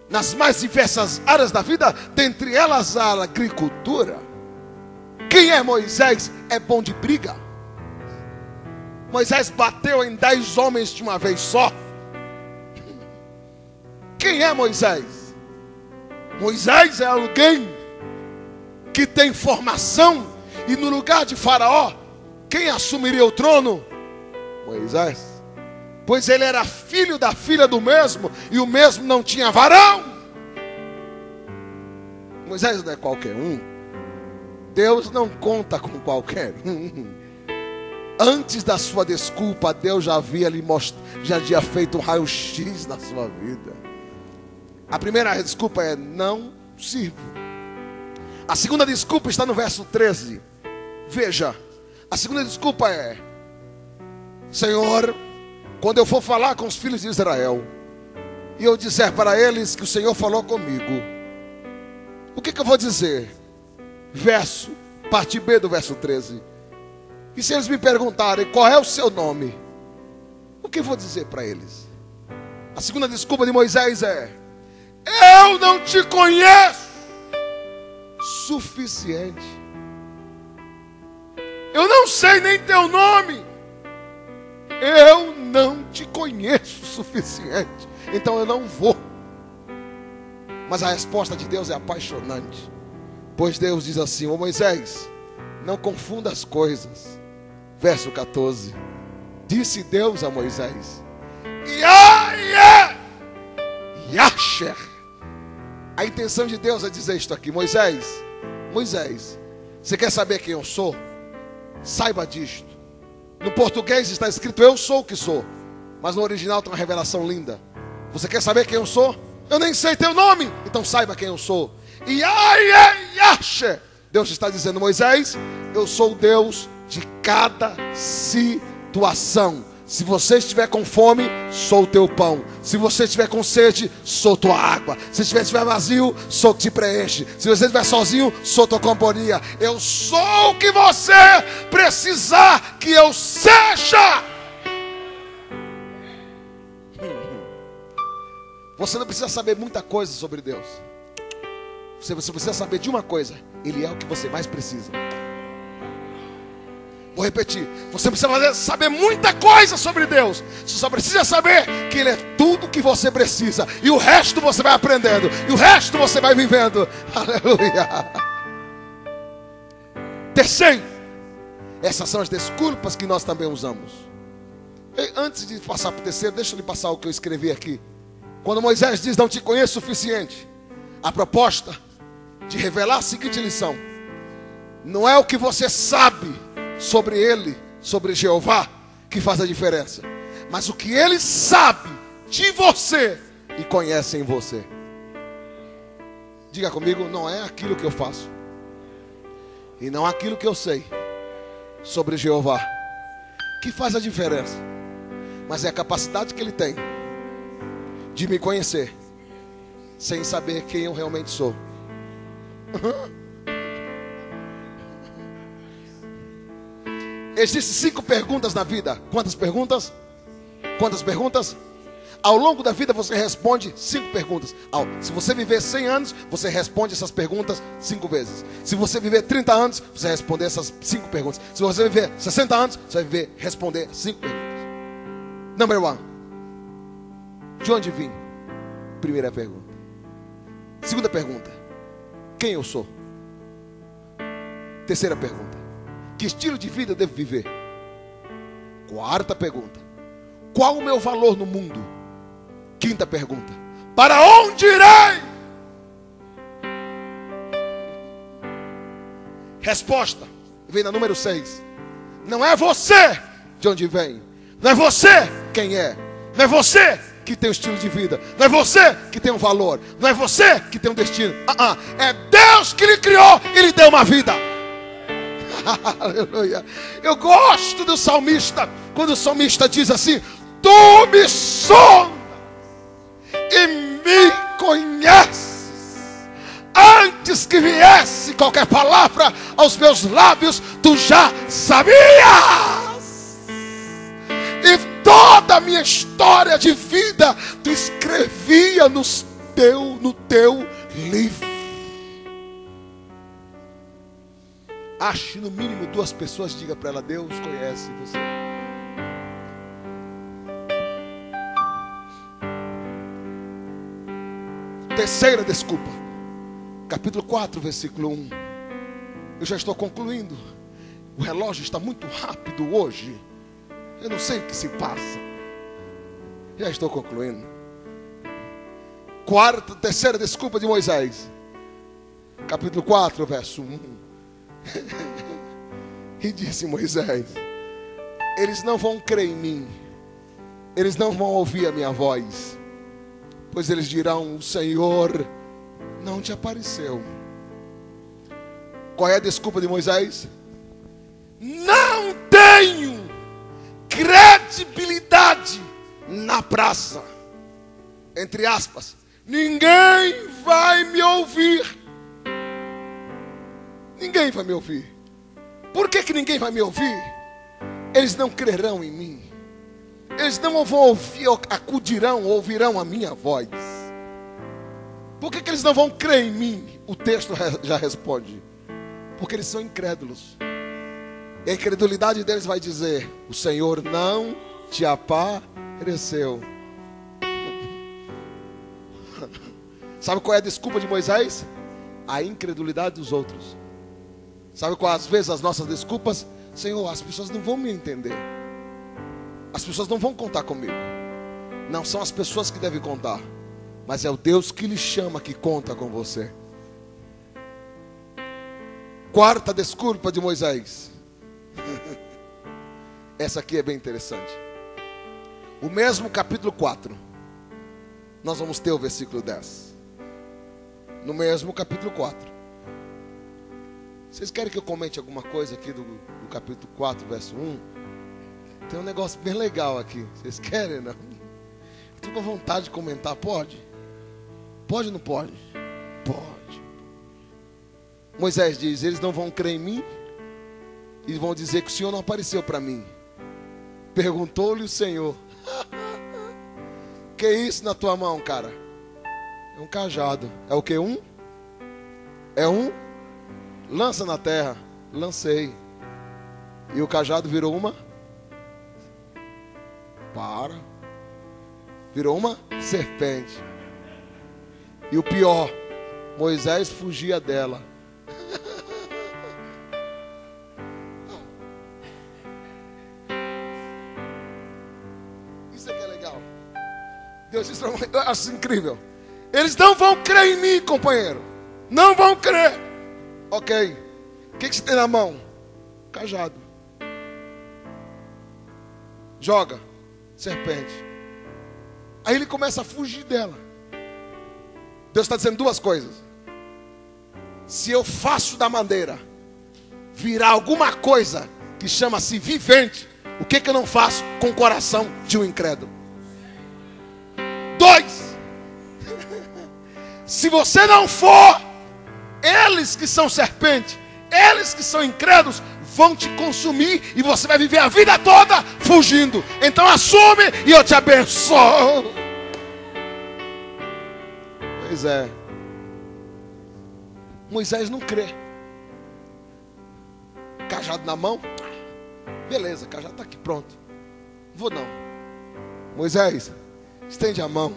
nas mais diversas áreas da vida, dentre elas a agricultura. Quem é Moisés? É bom de briga. Moisés bateu em 10 homens de uma vez só. Quem é Moisés? Moisés é alguém que tem formação, e no lugar de Faraó, quem assumiria o trono? Moisés. Pois ele era filho da filha do mesmo, e o mesmo não tinha varão. Moisés não é qualquer um. Deus não conta com qualquer um. Antes da sua desculpa, Deus já havia lhe mostrado, já tinha feito um raio-x na sua vida. A primeira desculpa é: não sirvo. A segunda desculpa está no verso 13. Veja, a segunda desculpa é: Senhor, quando eu for falar com os filhos de Israel, e eu disser para eles que o Senhor falou comigo, o que eu vou dizer? Parte B do verso 13. E se eles me perguntarem qual é o seu nome, o que eu vou dizer para eles? A segunda desculpa de Moisés é: eu não te conheço suficiente. Eu não sei nem teu nome. Eu não te conheço suficiente, então eu não vou. Mas a resposta de Deus é apaixonante. Pois Deus diz assim: ô Moisés, não confunda as coisas. Verso 14. Disse Deus a Moisés: Yasher. A intenção de Deus é dizer isto aqui: Moisés, você quer saber quem eu sou? Saiba disto. No português está escrito: eu sou o que sou. Mas no original tem uma revelação linda. Você quer saber quem eu sou? Eu nem sei teu nome, então saiba quem eu sou. E Deus está dizendo: Moisés, eu sou o Deus de cada situação. Se você estiver com fome, sou o teu pão. Se você estiver com sede, sou tua água. Se você estiver vazio, sou o que te preenche. Se você estiver sozinho, sou tua companhia. Eu sou o que você precisar que eu seja. Você não precisa saber muita coisa sobre Deus. Você precisa saber de uma coisa: Ele é o que você mais precisa. Vou repetir: você precisa saber muita coisa sobre Deus. Você só precisa saber que Ele é tudo que você precisa. E o resto você vai aprendendo. E o resto você vai vivendo. Aleluia. Terceiro, essas são as desculpas que nós também usamos. E antes de passar para o terceiro, deixa eu lhe passar o que eu escrevi aqui. Quando Moisés diz: não te conheço o suficiente, a proposta de revelar a seguinte lição: não é o que você sabe sobre Ele, sobre Jeová, que faz a diferença, mas o que Ele sabe de você e conhece em você. Diga comigo: não é aquilo que eu faço e não aquilo que eu sei sobre Jeová que faz a diferença, mas é a capacidade que Ele tem de me conhecer sem saber quem eu realmente sou. Existem 5 perguntas na vida. Quantas perguntas? Quantas perguntas? Ao longo da vida você responde 5 perguntas. Se você viver 100 anos, você responde essas perguntas 5 vezes. Se você viver 30 anos, você vai responder essas 5 perguntas. Se você viver 60 anos, você vai responder 5 perguntas. Number 1. De onde vim? Primeira pergunta. Segunda pergunta: quem eu sou? Terceira pergunta: que estilo de vida eu devo viver? Quarta pergunta: qual o meu valor no mundo? Quinta pergunta: para onde irei? Resposta vem na número 6. Não é você de onde vem, não é você quem é, não é você que tem um estilo de vida, não é você que tem um valor, não é você que tem um destino. É Deus que lhe criou e lhe deu uma vida. Aleluia. Eu gosto do salmista, quando o salmista diz assim: tu me sondas e me conheces. Antes que viesse qualquer palavra aos meus lábios, tu já sabias. E toda a minha história de vida tu escrevia no teu livro. Ache no mínimo 2 pessoas, diga para ela: Deus conhece você. Terceira desculpa, capítulo 4, versículo 1. Eu já estou concluindo. O relógio está muito rápido hoje. Eu não sei o que se passa. Já estou concluindo. Terceira desculpa de Moisés, capítulo 4, verso 1. E disse Moisés: eles não vão crer em mim, eles não vão ouvir a minha voz, pois eles dirão: o Senhor não te apareceu. Qual é a desculpa de Moisés? Não tenho credibilidade na praça. Entre aspas, ninguém vai me ouvir. Ninguém vai me ouvir. Por que ninguém vai me ouvir? Eles não crerão em mim. Eles não vão ouvir, acudirão, ouvirão a minha voz. Por que eles não vão crer em mim? O texto já responde: porque eles são incrédulos. E a incredulidade deles vai dizer: o Senhor não te apareceu. Sabe qual é a desculpa de Moisés? A incredulidade dos outros. Sabe qual às vezes as nossas desculpas? Senhor, as pessoas não vão me entender. As pessoas não vão contar comigo. Não são as pessoas que devem contar, mas é o Deus que lhe chama que conta com você. Quarta desculpa de Moisés. Essa aqui é bem interessante. O mesmo capítulo 4, nós vamos ter o versículo 10. No mesmo capítulo 4. Vocês querem que eu comente alguma coisa aqui do capítulo 4, verso 1? Tem um negócio bem legal aqui. Vocês querem, não? Estou com vontade de comentar. Pode? Pode ou não pode? Pode. Moisés diz: eles não vão crer em mim e vão dizer que o Senhor não apareceu para mim. Perguntou-lhe o Senhor: que é isso na tua mão, cara? É um cajado. É o que? É um? Lança na terra. Lancei. E o cajado virou uma? Virou uma serpente. E o pior, Moisés fugia dela. Isso é que é legal. Deus disse para Moisés, eu acho incrível. Eles não vão crer em mim, companheiro. Não vão crer. Ok. O que você tem na mão? Cajado. Joga. Serpente. Aí ele começa a fugir dela. Deus está dizendo duas coisas. Se eu faço da madeira virar alguma coisa que chama-se vivente, o que eu não faço com o coração de um incrédulo? 2. Se você não for, eles que são serpente, eles que são incrédulos, vão te consumir e você vai viver a vida toda fugindo. Então assume e eu te abençoo. Pois é. Moisés não crê. Cajado na mão. Beleza, cajado está aqui, pronto. Não vou não. Moisés, estende a mão.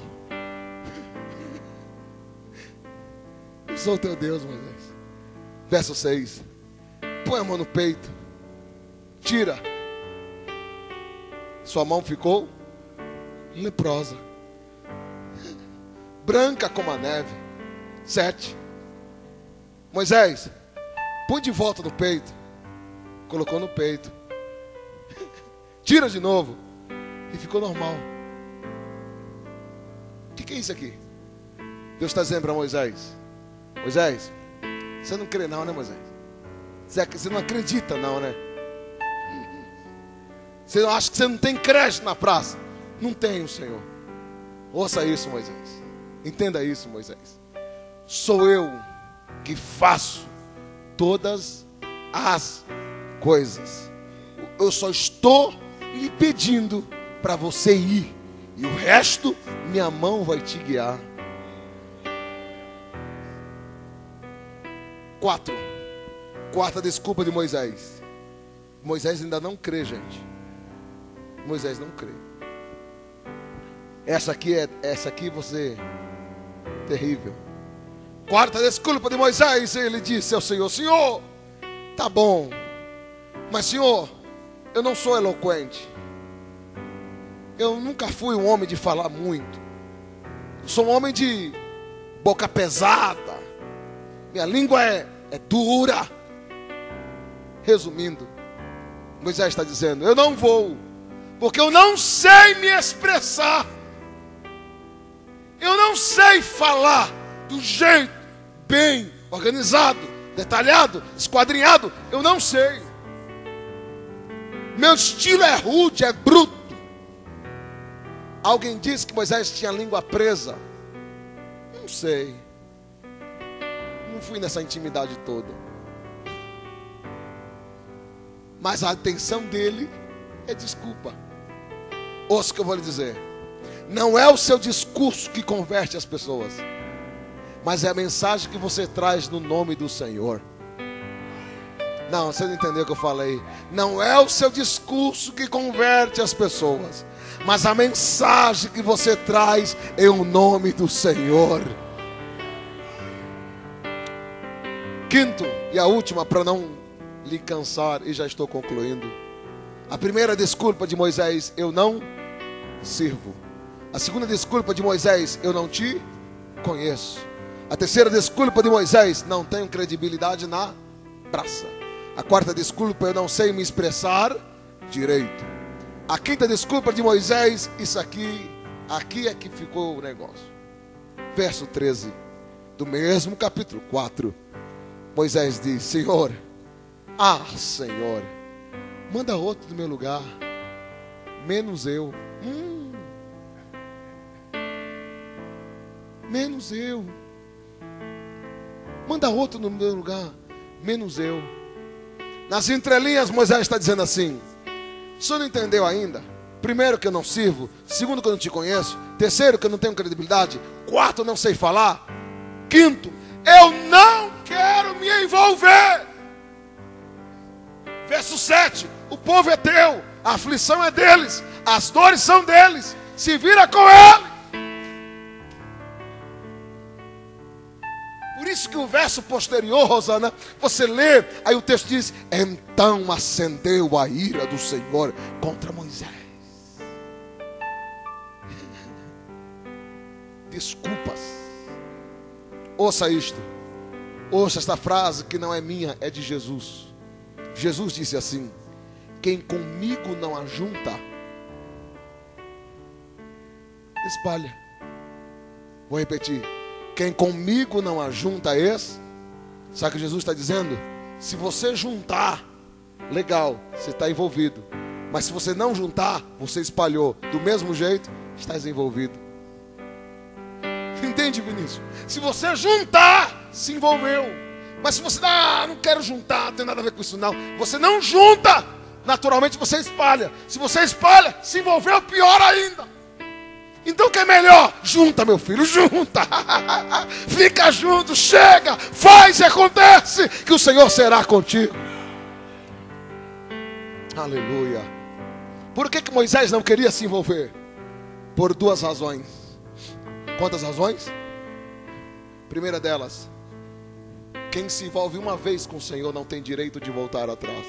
Eu sou o teu Deus, Moisés. Verso 6. Põe a mão no peito. Tira. Sua mão ficou leprosa, branca como a neve. 7. Moisés, põe de volta no peito. Colocou no peito. Tira de novo. E ficou normal. O que é isso aqui? Deus está dizendo para Moisés: Moisés, você não crê não, né, Moisés? Você não acredita não, né? Você acha que você não tem crédito na praça? Não tenho, Senhor. Ouça isso, Moisés. Entenda isso, Moisés. Sou eu que faço todas as coisas. Eu só estou lhe pedindo para você ir. E o resto, minha mão vai te guiar. 4. Quarta desculpa de Moisés. Moisés ainda não crê, gente. Moisés não crê. Essa aqui você terrível. Quarta desculpa de Moisés, ele disse ao Senhor: Senhor, tá bom, mas Senhor, eu não sou eloquente. Eu nunca fui um homem de falar muito. Eu sou um homem de boca pesada. Minha língua é dura. Resumindo, Moisés está dizendo: eu não vou, porque eu não sei me expressar. Eu não sei falar do jeito bem organizado, detalhado, esquadrinhado. Eu não sei. Meu estilo é rude, é bruto. Alguém disse que Moisés tinha a língua presa. Não sei. Não fui nessa intimidade toda. Mas a atenção dele é desculpa. Ouça o que eu vou lhe dizer. Não é o seu discurso que converte as pessoas, mas é a mensagem que você traz no nome do Senhor. Não, você não entendeu o que eu falei. Não é o seu discurso que converte as pessoas, mas a mensagem que você traz em o nome do Senhor. Quinto e a última, para não lhe cansar, e já estou concluindo. A primeira desculpa de Moisés: eu não sirvo. A segunda desculpa de Moisés: eu não te conheço. A terceira desculpa de Moisés: não tenho credibilidade na praça. A quarta desculpa: eu não sei me expressar direito. A quinta desculpa de Moisés: isso aqui é que ficou o negócio. Verso 13 do mesmo capítulo 4. Moisés diz: Senhor, Senhor, manda outro do meu lugar, menos eu. Menos eu. Manda outro no meu lugar, menos eu. Nas entrelinhas, Moisés está dizendo assim: o senhor não entendeu ainda? Primeiro, que eu não sirvo. Segundo, que eu não te conheço. Terceiro, que eu não tenho credibilidade. Quarto, eu não sei falar. Quinto, eu não quero me envolver. Verso 7: o povo é teu, a aflição é deles, as dores são deles, se vira com ele. Por isso que o verso posterior, Rosana, você lê, aí o texto diz: então acendeu a ira do Senhor contra Moisés. Desculpas. Ouça isto. Ouça esta frase que não é minha, é de Jesus. Jesus disse assim: quem comigo não ajunta, espalha. Vou repetir: quem comigo não ajunta, sabe o que Jesus está dizendo? Se você juntar, legal, você está envolvido. Mas se você não juntar, você espalhou. Do mesmo jeito, estás envolvido. Entende, Vinícius? Se você juntar, se envolveu. Mas se você não quero juntar, não tem nada a ver com isso não. Você não junta, naturalmente você espalha. Se você espalha, se envolveu, pior ainda. Então o que é melhor? Junta, meu filho, junta. Fica junto, chega, faz e acontece, que o Senhor será contigo. Aleluia. Por que Moisés não queria se envolver? Por duas razões. Quantas razões? Primeira delas: quem se envolve uma vez com o Senhor não tem direito de voltar atrás.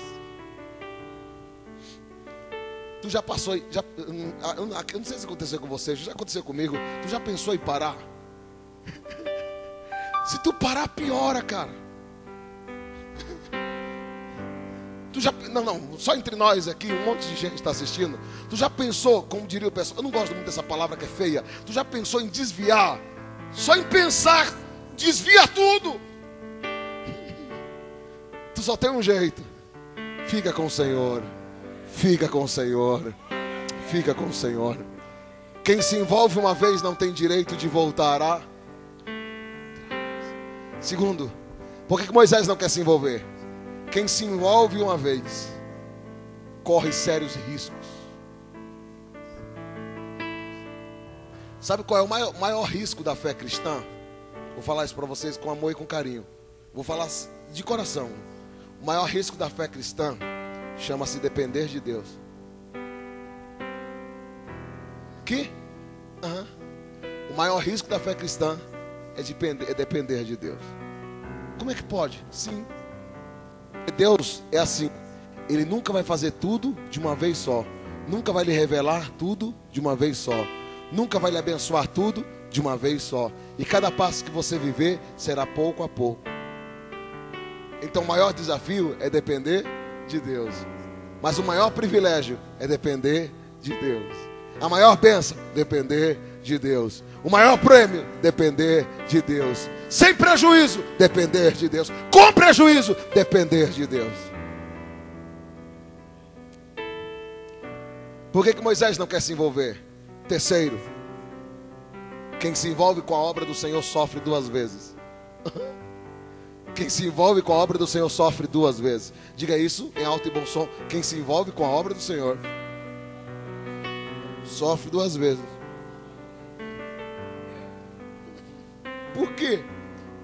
Tu já passou, eu não sei se aconteceu com você, já aconteceu comigo. Tu já pensou em parar? Se tu parar, piora, cara. Tu já, não, só entre nós aqui, um monte de gente está assistindo. Tu já pensou, como diria o pessoal, eu não gosto muito dessa palavra que é feia. Tu já pensou em desviar? Só em pensar, desvia tudo. Tu só tem um jeito: fica com o Senhor. Fica com o Senhor. Fica com o Senhor. Quem se envolve uma vez não tem direito de voltar a. Segundo, por que Moisés não quer se envolver? Quem se envolve uma vez corre sérios riscos. Sabe qual é o maior risco da fé cristã? Vou falar isso para vocês com amor e com carinho. Vou falar de coração. O maior risco da fé cristã chama-se depender de Deus. Que? O maior risco da fé cristã é depender de Deus. Como é que pode? Sim. Deus é assim. Ele nunca vai fazer tudo de uma vez só. Nunca vai lhe revelar tudo de uma vez só. Nunca vai lhe abençoar tudo de uma vez só. E cada passo que você viver será pouco a pouco. Então o maior desafio é depender de Deus. Mas o maior privilégio é depender de Deus. A maior bênção, depender de Deus. O maior prêmio, depender de Deus. Sem prejuízo, depender de Deus. Com prejuízo, depender de Deus. Por que Moisés não quer se envolver? Terceiro, quem se envolve com a obra do Senhor sofre duas vezes. Quem se envolve com a obra do Senhor sofre duas vezes. Diga isso em alto e bom som. Quem se envolve com a obra do Senhor sofre duas vezes. Por quê?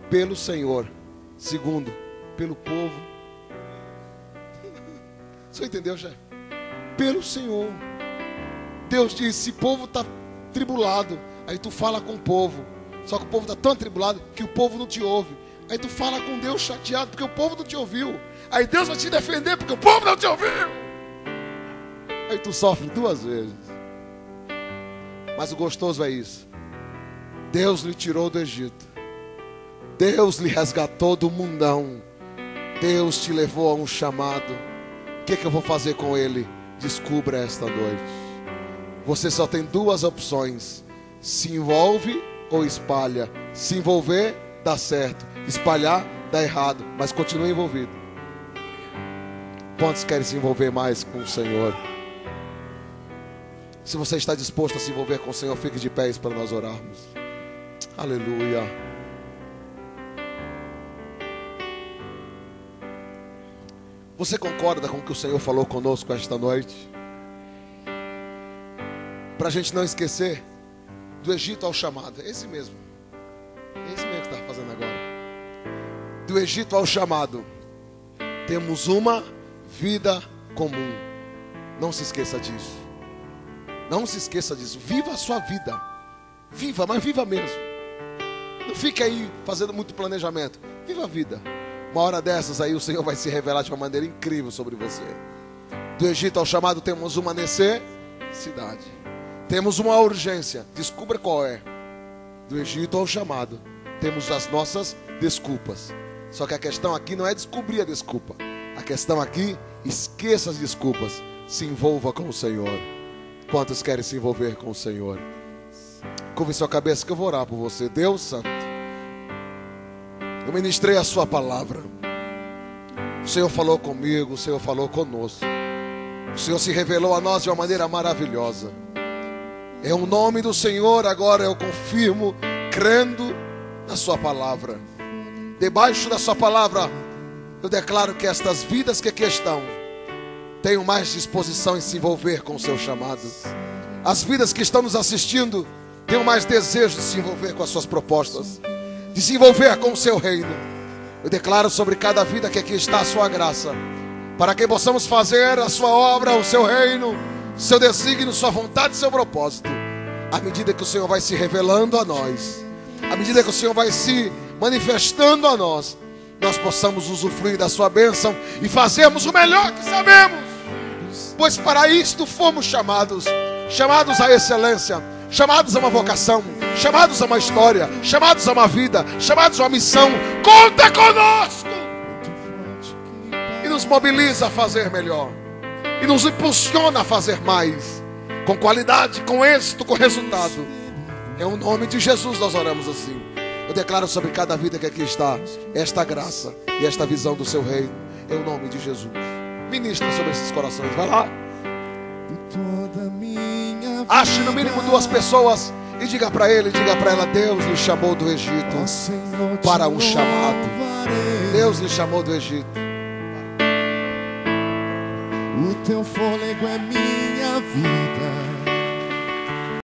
Pelo Senhor. Segundo, pelo povo. Você entendeu, chefe? Pelo Senhor. Deus diz: se o povo está tribulado, aí tu fala com o povo. Só que o povo está tão atribulado que o povo não te ouve. Aí tu fala com Deus chateado porque o povo não te ouviu. Aí Deus vai te defender porque o povo não te ouviu. Aí tu sofre duas vezes. Mas o gostoso é isso: Deus lhe tirou do Egito. Deus lhe resgatou do mundão. Deus te levou a um chamado. O que eu vou fazer com ele? Descubra esta noite. Você só tem duas opções: se envolve ou espalha. Se envolver, dá certo. Espalhar, dá errado. Mas continua envolvido. Quantos querem se envolver mais com o Senhor? Se você está disposto a se envolver com o Senhor, fique de pés para nós orarmos. Aleluia. Você concorda com o que o Senhor falou conosco esta noite? Para a gente não esquecer, do Egito ao chamado. Esse mesmo. Esse mesmo que está fazendo agora. Do Egito ao chamado. Temos uma vida comum. Não se esqueça disso. Não se esqueça disso. Viva a sua vida. Viva, mas viva mesmo. Não fique aí fazendo muito planejamento. Viva a vida. Uma hora dessas aí o Senhor vai se revelar de uma maneira incrível sobre você. Do Egito ao chamado temos uma necessidade. Temos uma urgência. Descubra qual é. Do Egito ao chamado temos as nossas desculpas. Só que a questão aqui não é descobrir a desculpa. A questão aqui, esqueça as desculpas. Se envolva com o Senhor. Quantos querem se envolver com o Senhor? Curve sua cabeça que eu vou orar por você. Deus Santo, eu ministrei a sua palavra. O Senhor falou comigo, o Senhor falou conosco. O Senhor se revelou a nós de uma maneira maravilhosa. É o nome do Senhor, agora eu confirmo, crendo na sua palavra. Debaixo da sua palavra, eu declaro que estas vidas que aqui estão tenham mais disposição em se envolver com o seu chamado. As vidas que estão nos assistindo tenham mais desejo de se envolver com as suas propostas, de se envolver com o seu reino. Eu declaro sobre cada vida que aqui está a sua graça, para que possamos fazer a sua obra, o seu reino, seu desígnio, sua vontade, seu propósito. À medida que o Senhor vai se revelando a nós, à medida que o Senhor vai se manifestando a nós, nós possamos usufruir da sua bênção e fazermos o melhor que sabemos. Pois para isto fomos chamados. Chamados à excelência, chamados a uma vocação, chamados a uma história, chamados a uma vida, chamados a uma missão. Conta conosco e nos mobiliza a fazer melhor, e nos impulsiona a fazer mais, com qualidade, com êxito, com resultado. Em o nome de Jesus nós oramos assim. Eu declaro sobre cada vida que aqui está esta graça e esta visão do seu reino. Em o nome de Jesus. Ministra sobre esses corações. Vai lá. Ache no mínimo 2 pessoas e diga para ele, diga para ela: Deus lhe chamou do Egito para um chamado. Deus lhe chamou do Egito. O teu fôlego é minha vida.